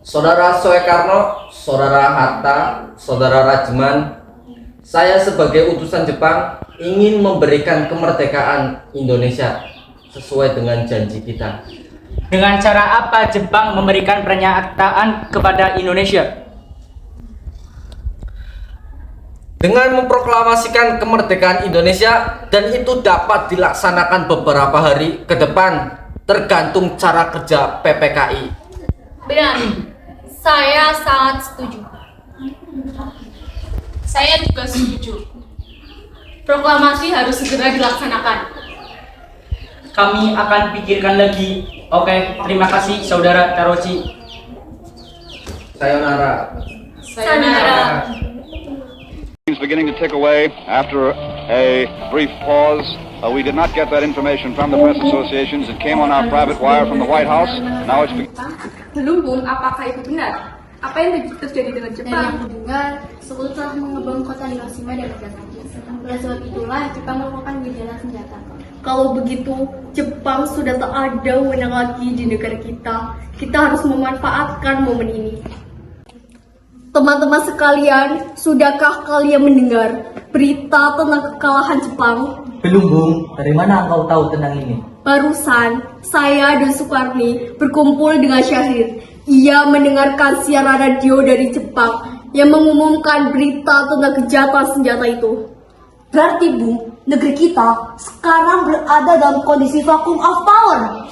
Saudara Soekarno, Saudara Hatta, Saudara Rajman, saya sebagai utusan Jepang ingin memberikan kemerdekaan Indonesia sesuai dengan janji kita. Dengan cara apa Jepang memberikan pernyataan kepada Indonesia? Dengan memproklamasikan kemerdekaan Indonesia, dan itu dapat dilaksanakan beberapa hari ke depan tergantung cara kerja PPKI. Benar, saya sangat setuju. Saya juga setuju. Proklamasi harus segera dilaksanakan. Kami akan pikirkan lagi. Oke, terima kasih Saudara Tarochi. Sayonara. Sayonara. Beginning to tick away after a brief pause. We did not get that information from the press associations. It came on our private wire from the White House. Now it's Belum, Bung, apakah itu benar? Apa yang terjadi dengan Jepang? Dan yang mendengar, Sekutu telah mengebom kota Hiroshima dan Nagasaki. Oleh sebab itulah Jepang merupakan gejala senjata. Kalau begitu, Jepang sudah tak ada wewenang lagi di negara kita. Kita harus memanfaatkan momen ini. Teman-teman sekalian, sudahkah kalian mendengar berita tentang kekalahan Jepang? Belum, Bung. Dari mana engkau tahu tentang ini? Barusan, saya dan Sukarni berkumpul dengan Syahid. Ia mendengarkan siaran radio dari Jepang yang mengumumkan berita tentang kejahatan senjata itu. Berarti, Bung, negeri kita sekarang berada dalam kondisi vacuum of power.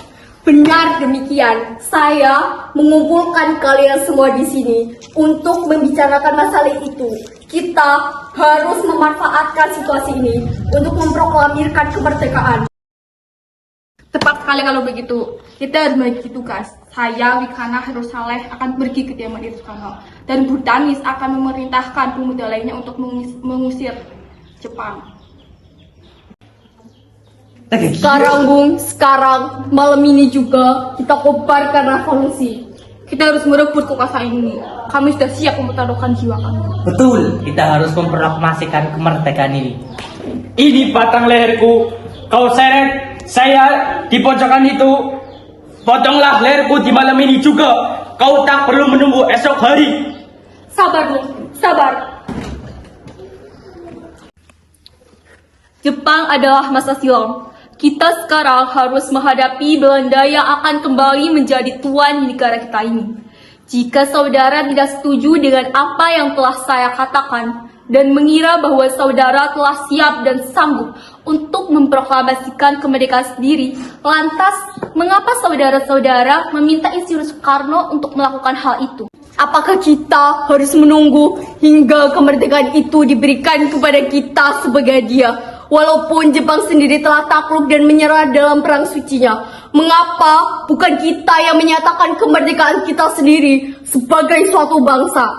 Benar demikian. Saya mengumpulkan kalian semua di sini untuk membicarakan masalah itu. Kita harus memanfaatkan situasi ini untuk memproklamirkan kemerdekaan. Tepat sekali kalau begitu. Kita harus membagi tugas. Saya, Wikana, Herosaleh akan pergi ke Tiamat Irskano. Dan Butanis akan memerintahkan pemuda lainnya untuk mengusir Jepang. Sekarang, Bung, malam ini juga kita kobarkan revolusi. Kita harus merebut kekuasaan ini. Kami sudah siap mempertaruhkan jiwa kami. Betul, kita harus memproklamasikan kemerdekaan ini. Ini batang leherku. Kau seret saya di pojokan itu. Potonglah leherku di malam ini juga. Kau tak perlu menunggu esok hari. Sabar, Bung, sabar. Jepang adalah masa silam. Kita sekarang harus menghadapi Belanda yang akan kembali menjadi tuan di negara kita ini. Jika saudara tidak setuju dengan apa yang telah saya katakan dan mengira bahwa saudara telah siap dan sanggup untuk memproklamasikan kemerdekaan sendiri, lantas mengapa saudara-saudara meminta Insinyur Soekarno untuk melakukan hal itu? Apakah kita harus menunggu hingga kemerdekaan itu diberikan kepada kita sebagai hadiah? Walaupun Jepang sendiri telah takluk dan menyerah dalam perang sucinya, mengapa bukan kita yang menyatakan kemerdekaan kita sendiri sebagai suatu bangsa?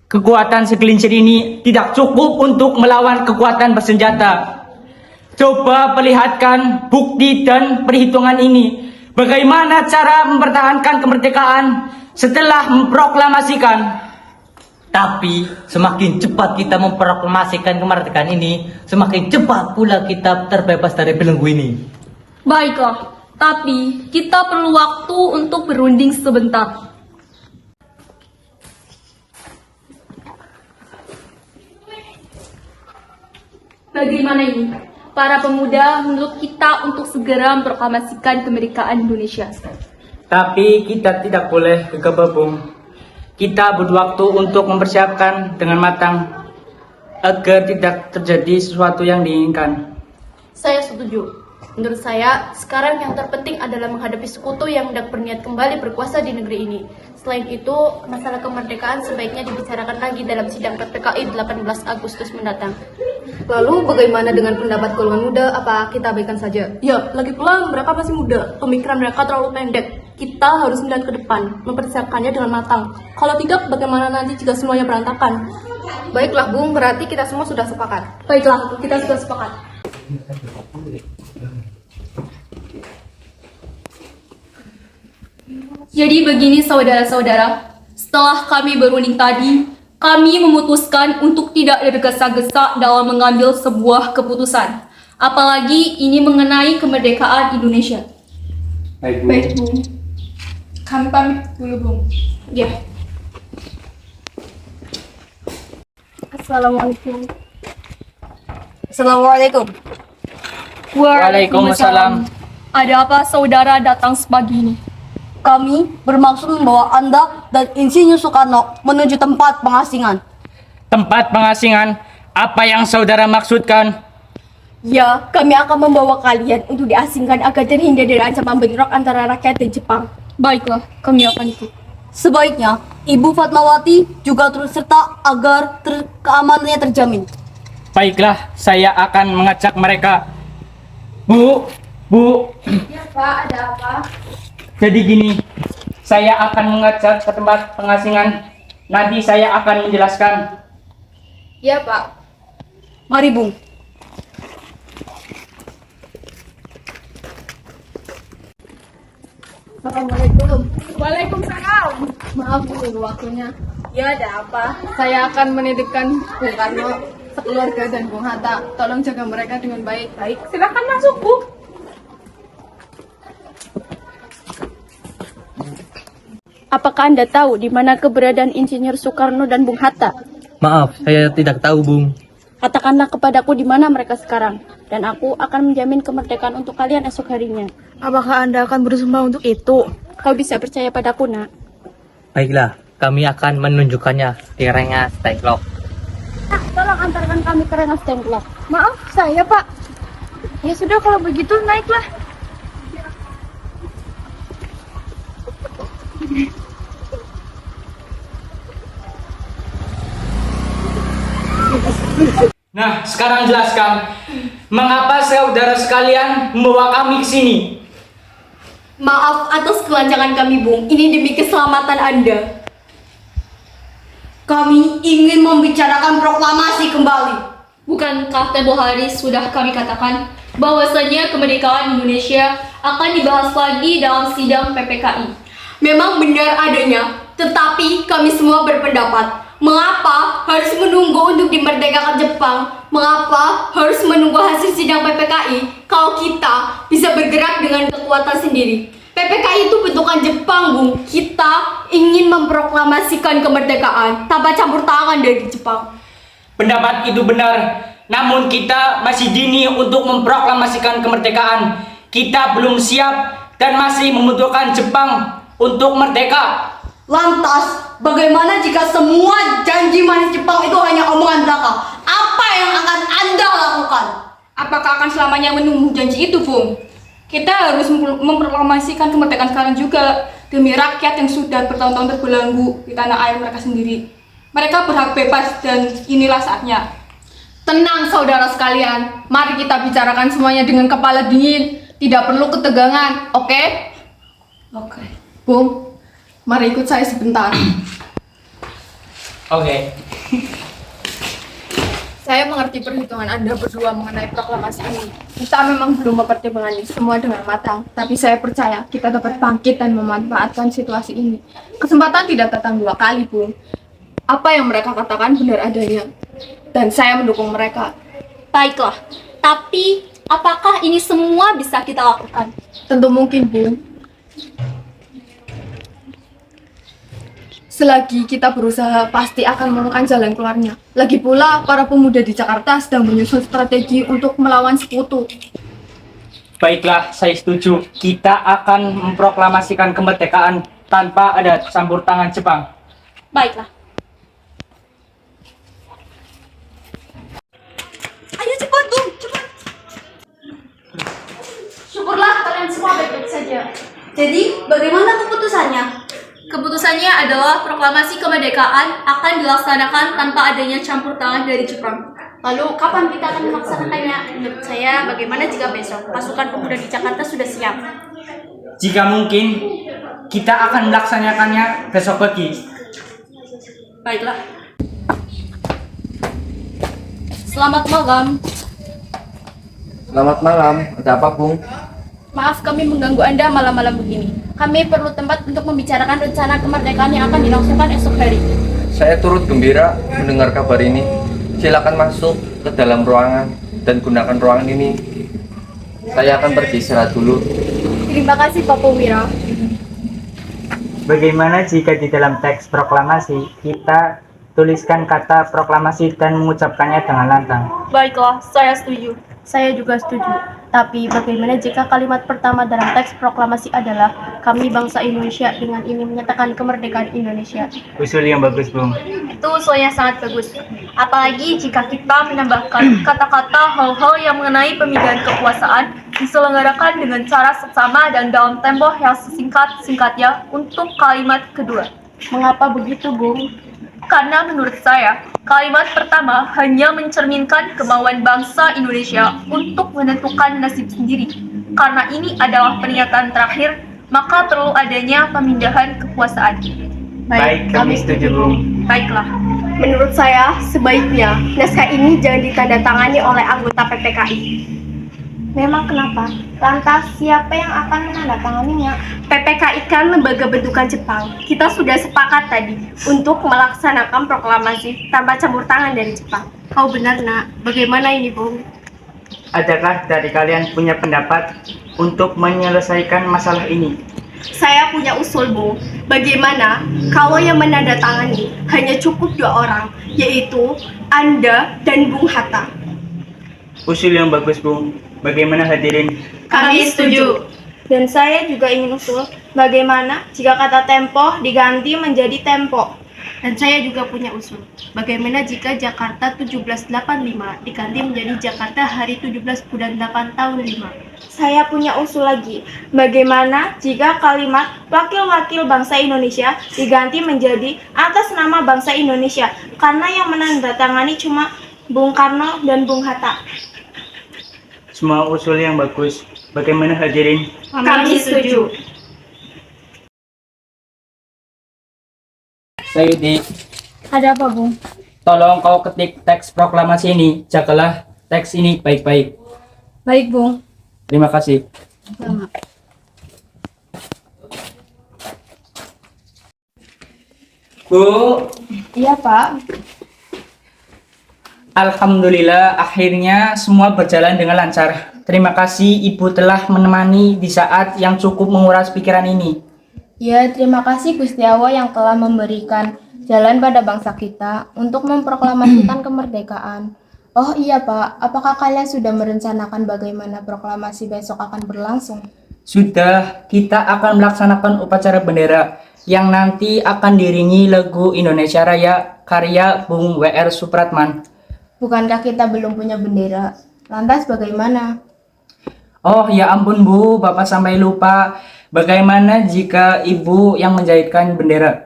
Kekuatan segelincir ini tidak cukup untuk melawan kekuatan bersenjata. Coba perlihatkan bukti dan perhitungan ini. Bagaimana cara mempertahankan kemerdekaan setelah memproklamasikan? Tapi semakin cepat kita memproklamasikan kemerdekaan ini, semakin cepat pula kita terbebas dari belenggu ini. Baiklah, tapi kita perlu waktu untuk berunding sebentar. Bagaimana ini? Para pemuda menurut kita untuk segera memproklamasikan kemerdekaan Indonesia. Tapi kita tidak boleh gegabah, Bung. Kita butuh waktu untuk mempersiapkan dengan matang agar tidak terjadi sesuatu yang diinginkan. Saya setuju. Menurut saya, sekarang yang terpenting adalah menghadapi sekutu yang hendak berniat kembali berkuasa di negeri ini. Selain itu, masalah kemerdekaan sebaiknya dibicarakan lagi dalam sidang PPKI 18 Agustus mendatang. Lalu bagaimana dengan pendapat golongan muda? Apa kita abaikan saja? Ya, lagi pula mereka masih muda. Pemikiran mereka terlalu pendek. Kita harus melihat ke depan, mempersiapkannya dengan matang. Kalau tidak, bagaimana nanti jika semuanya berantakan? Baiklah, Bung, berarti kita semua sudah sepakat. Baiklah, kita sudah sepakat. Jadi begini saudara-saudara, setelah kami berunding tadi, kami memutuskan untuk tidak tergesa-gesa dalam mengambil sebuah keputusan. Apalagi ini mengenai kemerdekaan Indonesia. Baik, Bu. Baik, Bu. Kami pamit dulu, Bung. Ya. Assalamualaikum. Assalamualaikum. Waalaikumsalam. Ada apa saudara datang sepagi ini? Kami bermaksud membawa Anda dan Insinyur Soekarno menuju tempat pengasingan. Tempat pengasingan? Apa yang saudara maksudkan? Ya, kami akan membawa kalian untuk diasingkan agar terhindar dari ancaman bentrok antara rakyat dan Jepang. Baiklah, kami akan ikut. Sebaiknya Ibu Fatmawati juga turut serta agar keamanannya terjamin. Baiklah, saya akan mengajak mereka. Bu. Ya, Pak, ada apa? Jadi gini, saya akan mengajak ke tempat pengasingan. Nanti saya akan menjelaskan. Ya, Pak. Mari, Bung. Assalamualaikum. Waalaikumsalam. Maaf menunggu waktunya. Ya, ada apa? Saya akan menitipkan Bung Karno, sekeluarga dan Bung Hatta. Tolong jaga mereka dengan baik. Baik, silakan masuk, Bu. Apakah Anda tahu di mana keberadaan Insinyur Soekarno dan Bung Hatta? Maaf, saya tidak tahu, Bung. Katakanlah kepadaku di mana mereka sekarang, dan aku akan menjamin kemerdekaan untuk kalian esok harinya. Apakah Anda akan bersumpah untuk itu? Kau bisa percaya padaku, Nak. Baiklah, kami akan menunjukkannya di Rengas Dengklok. Tolong antarkan kami ke Rengas Dengklok. Maaf, saya, Pak. Ya sudah, kalau begitu naiklah. Nah, sekarang jelaskan, mengapa saudara sekalian membawa kami ke sini? Maaf atas kelancangan kami, Bung. Ini demi keselamatan Anda. Kami ingin membicarakan proklamasi kembali. Bukankah tempoh hari sudah kami katakan bahwasanya kemerdekaan Indonesia akan dibahas lagi dalam sidang PPKI? Memang benar adanya, tetapi kami semua berpendapat, mengapa harus menunggu untuk dimerdekakan Jepang? Mengapa harus menunggu hasil sidang PPKI kalau kita bisa bergerak dengan kekuatan sendiri? PPKI itu bentukan Jepang, Bung. Kita ingin memproklamasikan kemerdekaan tanpa campur tangan dari Jepang. Pendapat itu benar, namun kita masih dini untuk memproklamasikan kemerdekaan. Kita belum siap dan masih membutuhkan Jepang untuk merdeka. Lantas, bagaimana jika semua janji manis Jepang itu hanya omongan belaka? Apa yang akan Anda lakukan? Apakah akan selamanya menunggu janji itu, Bung? Kita harus memproklamasikan kemerdekaan sekarang juga demi rakyat yang sudah bertahun-tahun terbelenggu di tanah air mereka sendiri. Mereka berhak bebas dan inilah saatnya. Tenang saudara sekalian, mari kita bicarakan semuanya dengan kepala dingin. Tidak perlu ketegangan, oke? Oke. Bung, mari ikut saya sebentar. Oke. Saya mengerti perhitungan Anda berdua mengenai proklamasi ini. Kita memang belum mempertimbangkan semua dengan matang, tapi saya percaya kita dapat bangkit dan memanfaatkan situasi ini. Kesempatan tidak datang dua kali, Bung. Apa yang mereka katakan benar adanya, dan saya mendukung mereka. Baiklah, tapi apakah ini semua bisa kita lakukan? Tentu mungkin, Bung. Selagi kita berusaha, pasti akan menemukan jalan keluarnya. Lagi pula, para pemuda di Jakarta sedang menyusun strategi untuk melawan sekutu. Baiklah, saya setuju. Kita akan memproklamasikan kemerdekaan tanpa ada campur tangan Jepang. Baiklah. Ayo cepat, Bung, cepat. Syukurlah kalian semua baik-baik saja. Jadi, bagaimana keputusannya? Keputusannya adalah proklamasi kemerdekaan akan dilaksanakan tanpa adanya campur tangan dari Jepang. Lalu, kapan kita akan melaksanakannya? Menurut saya, bagaimana jika besok pasukan pemuda di Jakarta sudah siap? Jika mungkin, kita akan melaksanakannya besok pagi. Baiklah. Selamat malam. Selamat malam, ada apa, Bung? Maaf kami mengganggu Anda malam-malam begini. Kami perlu tempat untuk membicarakan rencana kemerdekaan yang akan dilangsungkan esok hari. Saya turut gembira mendengar kabar ini. Silakan masuk ke dalam ruangan dan gunakan ruangan ini. Saya akan pergi istirahat dulu. Terima kasih, Pak Powira. Bagaimana jika di dalam teks proklamasi kita tuliskan kata proklamasi dan mengucapkannya dengan lantang? Baiklah, saya setuju. Saya juga setuju. Tapi bagaimana jika kalimat pertama dalam teks proklamasi adalah kami bangsa Indonesia dengan ini menyatakan kemerdekaan Indonesia? Usul yang bagus, Bung. Itu usulnya sangat bagus. Apalagi jika kita menambahkan kata-kata hal-hal yang mengenai pemindahan kekuasaan diselenggarakan dengan cara seksama dan dalam tempo yang sesingkat-singkatnya untuk kalimat kedua. Mengapa begitu, Bung? Karena menurut saya, kalimat pertama hanya mencerminkan kemauan bangsa Indonesia untuk menentukan nasib sendiri. Karena ini adalah pernyataan terakhir, maka perlu adanya pemindahan kekuasaan. Baik, kami setuju, Bung. Baiklah. Menurut saya, sebaiknya naskah ini jangan ditandatangani oleh anggota PPKI. Memang kenapa? Lantas siapa yang akan menandatanganinya? PPKI kan lembaga bentukan Jepang. Kita sudah sepakat tadi untuk melaksanakan proklamasi tanpa campur tangan dari Jepang. Kau benar, Nak. Bagaimana ini, Bung? Adakah dari kalian punya pendapat untuk menyelesaikan masalah ini? Saya punya usul, Bung. Bagaimana kalau yang menandatangani hanya cukup 2 orang, yaitu Anda dan Bung Hatta? Usul yang bagus, Bung. Bagaimana hadirin? Kami setuju. Dan saya juga ingin usul, bagaimana jika kata tempo diganti menjadi tempo? Dan saya juga punya usul, bagaimana jika Jakarta 1785 diganti menjadi Jakarta hari 17 bulan 8 tahun 5? Saya punya usul lagi, bagaimana jika kalimat wakil-wakil bangsa Indonesia diganti menjadi atas nama bangsa Indonesia, karena yang menandatangani cuma Bung Karno dan Bung Hatta. Semua usul yang bagus. Bagaimana hadirin? Kami setuju. Sayudi, Ada apa, Bung? tolong kau ketik teks proklamasi ini. Jagalah teks ini baik-baik. Baik, Bung. Terima kasih. Bu, Iya, Pak. alhamdulillah akhirnya semua berjalan dengan lancar. Terima kasih Ibu telah menemani di saat yang cukup menguras pikiran ini. Ya, terima kasih Gusti Allah yang telah memberikan jalan pada bangsa kita untuk memproklamasikan kemerdekaan. Oh iya, Pak, apakah kalian sudah merencanakan bagaimana proklamasi besok akan berlangsung? Sudah, kita akan melaksanakan upacara bendera yang nanti akan diiringi lagu Indonesia Raya karya Bung W.R. Supratman. Bukankah kita belum punya bendera? Lantas bagaimana? Oh ya ampun Bu, Bapak sampai lupa. Bagaimana jika Ibu yang menjahitkan bendera?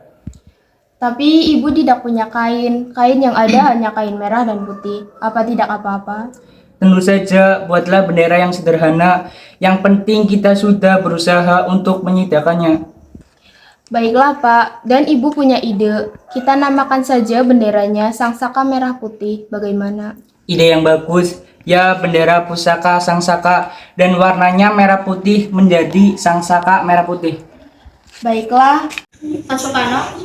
Tapi ibu tidak punya kain. Kain yang ada hanya kain merah dan putih. Apa tidak apa-apa? Tentu saja, buatlah bendera yang sederhana. Yang penting kita sudah berusaha untuk menyediakannya. Baiklah, Pak. Dan ibu punya ide. Kita namakan saja benderanya Sangsaka Merah Putih. Bagaimana? Ide yang bagus. Ya, bendera pusaka Sangsaka dan warnanya merah putih menjadi Sangsaka Merah Putih. Baiklah. Pak Soekarno,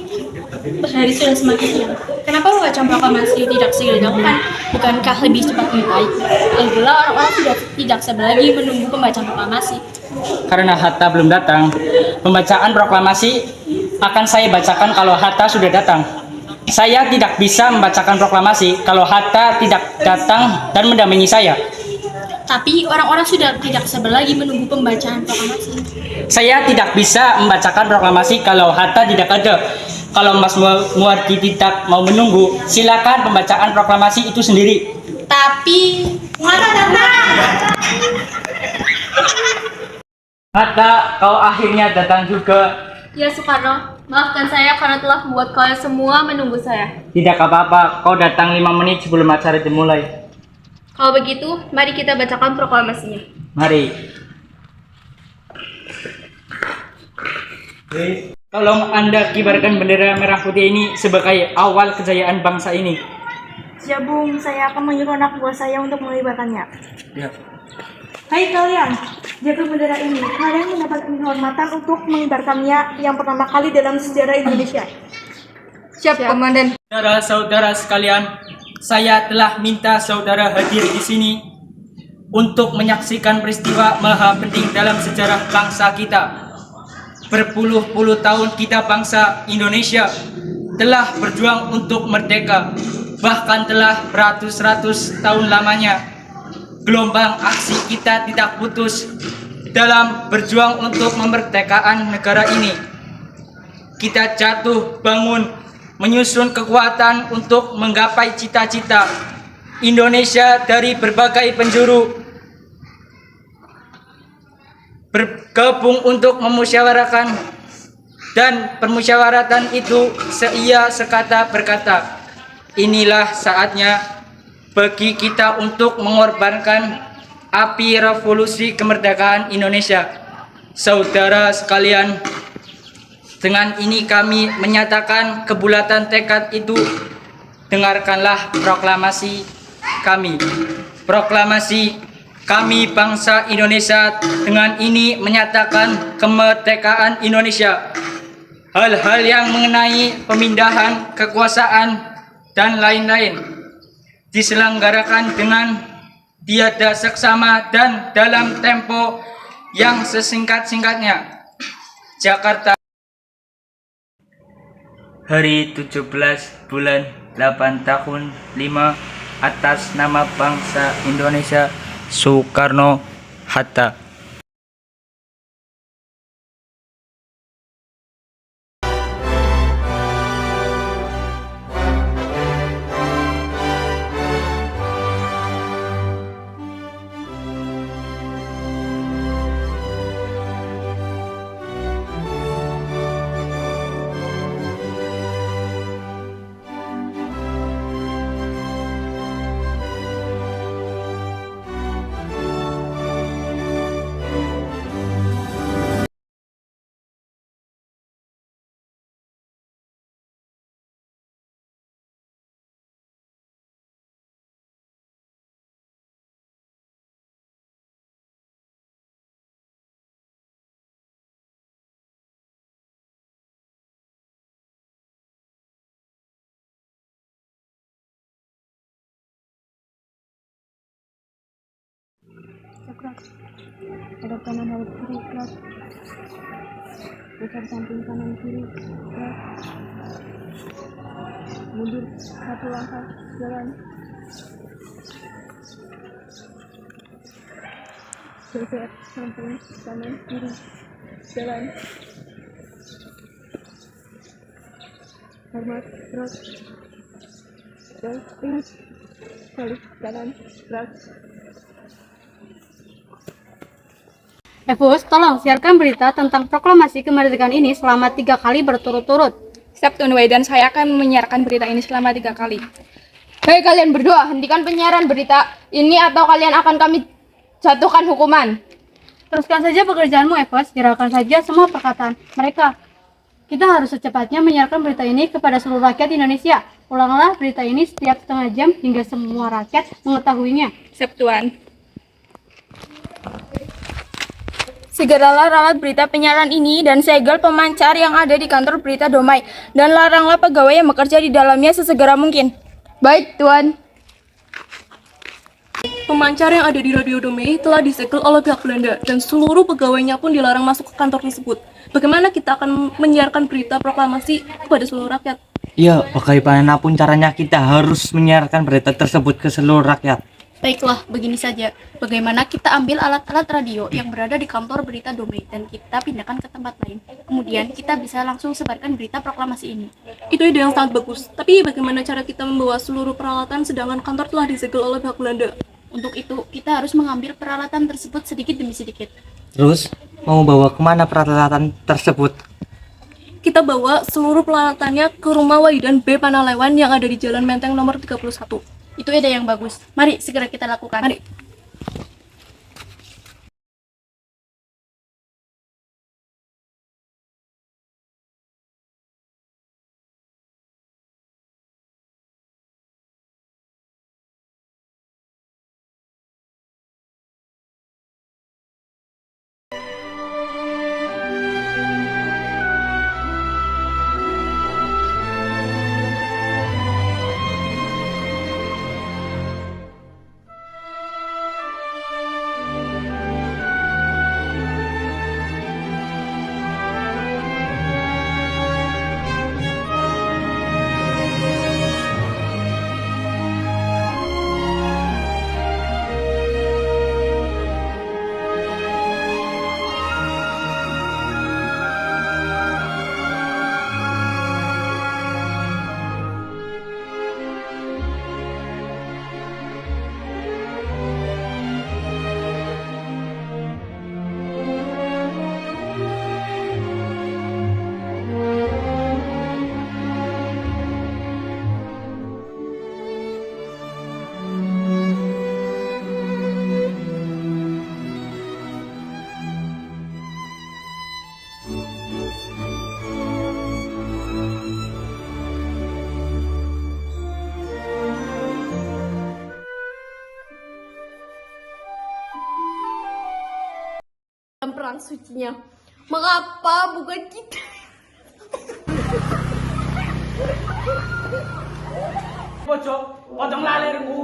hari sudah semakin siang. Kenapa membaca proklamasi tidak segera dilakukan? Bukankah lebih cepat lebih baik? Lagipula orang-orang sudah tidak sabar lagi menunggu pembacaan proklamasi. Karena Hatta belum datang, pembacaan proklamasi akan saya bacakan kalau Hatta sudah datang. Saya tidak bisa membacakan proklamasi kalau Hatta tidak datang dan mendampingi saya. Tapi orang-orang sudah tidak sabar lagi menunggu pembacaan proklamasi. Saya tidak bisa membacakan proklamasi kalau Hatta tidak ada. Kalau Mas Muwardi tidak mau menunggu, silakan pembacaan proklamasi itu sendiri. Tapi Hatta, kau akhirnya datang juga. ya Soekarno, maafkan saya karena telah membuat kalian semua menunggu saya. Tidak apa-apa, kau datang 5 menit sebelum acara dimulai. Kalau begitu, mari kita bacakan proklamasinya. Mari. Tolong Anda kibarkan bendera merah putih ini sebagai awal kejayaan bangsa ini. Ya, Bung. Saya akan menyuruh anak buah saya untuk mengibarkannya. Ya. Hai kalian, jaga bendera ini. Kalian mendapat penghormatan untuk mengibarkannya yang pertama kali dalam sejarah Indonesia. Siap, Komandan. Saudara-saudara sekalian, saya telah minta saudara hadir di sini untuk menyaksikan peristiwa maha penting dalam sejarah bangsa kita. Berpuluh-puluh tahun kita bangsa Indonesia telah berjuang untuk merdeka. Bahkan telah beratus-ratus tahun lamanya gelombang aksi kita tidak putus dalam berjuang untuk memerdekakan negara ini. Kita jatuh bangun menyusun kekuatan untuk menggapai cita-cita Indonesia dari berbagai penjuru, bergabung untuk memusyawarahkan, dan permusyawaratan itu seia sekata berkata, inilah saatnya bagi kita untuk mengorbankan api revolusi kemerdekaan Indonesia. Saudara sekalian, dengan ini kami menyatakan kebulatan tekad itu. Dengarkanlah proklamasi kami. Proklamasi kami bangsa Indonesia dengan ini menyatakan kemerdekaan Indonesia. Hal-hal yang mengenai pemindahan kekuasaan dan lain-lain diselenggarakan dengan tiada seksama dan dalam tempo yang sesingkat-singkatnya. Jakarta, hari 17 bulan 8 tahun 5 atas nama bangsa Indonesia, Soekarno-Hatta. Hadap kanan, hadap kiri, gerak. Putar samping kanan kiri, gerak. Mundur satu langkah, jalan. Geser samping kanan kiri, jalan. Hormat, gerak. Lurus, balik kanan, gerak. Bos, tolong siarkan berita tentang proklamasi kemerdekaan ini selama 3 kali berturut-turut. Siap Tuan Wei, dan saya akan menyiarkan berita ini selama 3 kali. Hei kalian berdua, hentikan penyiaran berita ini atau kalian akan kami jatuhkan hukuman. Teruskan saja pekerjaanmu, Evos. Viralkan saja semua perkataan mereka. Kita harus secepatnya menyiarkan berita ini kepada seluruh rakyat Indonesia. Ulanglah berita ini setiap setengah jam hingga semua rakyat mengetahuinya. Siap Tuan. Segeralah ralat berita penyiaran ini dan segel pemancar yang ada di kantor berita Domai, dan laranglah pegawai yang bekerja di dalamnya sesegera mungkin. Baik, Tuan. Pemancar yang ada di Radio Domai telah disegel oleh pihak Belanda dan seluruh pegawainya pun dilarang masuk ke kantor tersebut. Bagaimana kita akan menyiarkan berita proklamasi kepada seluruh rakyat? Ya, bagaimanapun caranya kita harus menyiarkan berita tersebut ke seluruh rakyat. Baiklah, begini saja. Bagaimana kita ambil alat-alat radio yang berada di kantor berita Domai dan kita pindahkan ke tempat lain. Kemudian kita bisa langsung sebarkan berita proklamasi ini. Itu ide yang sangat bagus. Tapi bagaimana cara kita membawa seluruh peralatan sedangkan kantor telah disegel oleh pihak Belanda? Untuk itu, kita harus mengambil peralatan tersebut sedikit demi sedikit. Terus, mau bawa kemana peralatan tersebut? Kita bawa seluruh peralatannya ke rumah Waidan B. Panalewan yang ada di Jalan Menteng nomor 31. Itu ide yang bagus. Mari segera kita lakukan. Mari. dalam perang sucinya. Mengapa bukan kita? Pojok, potong lalirku.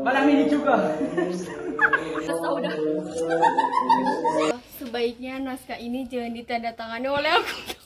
Malam ini juga. Saudara. Sebaiknya naskah ini jangan ditandatangani oleh aku.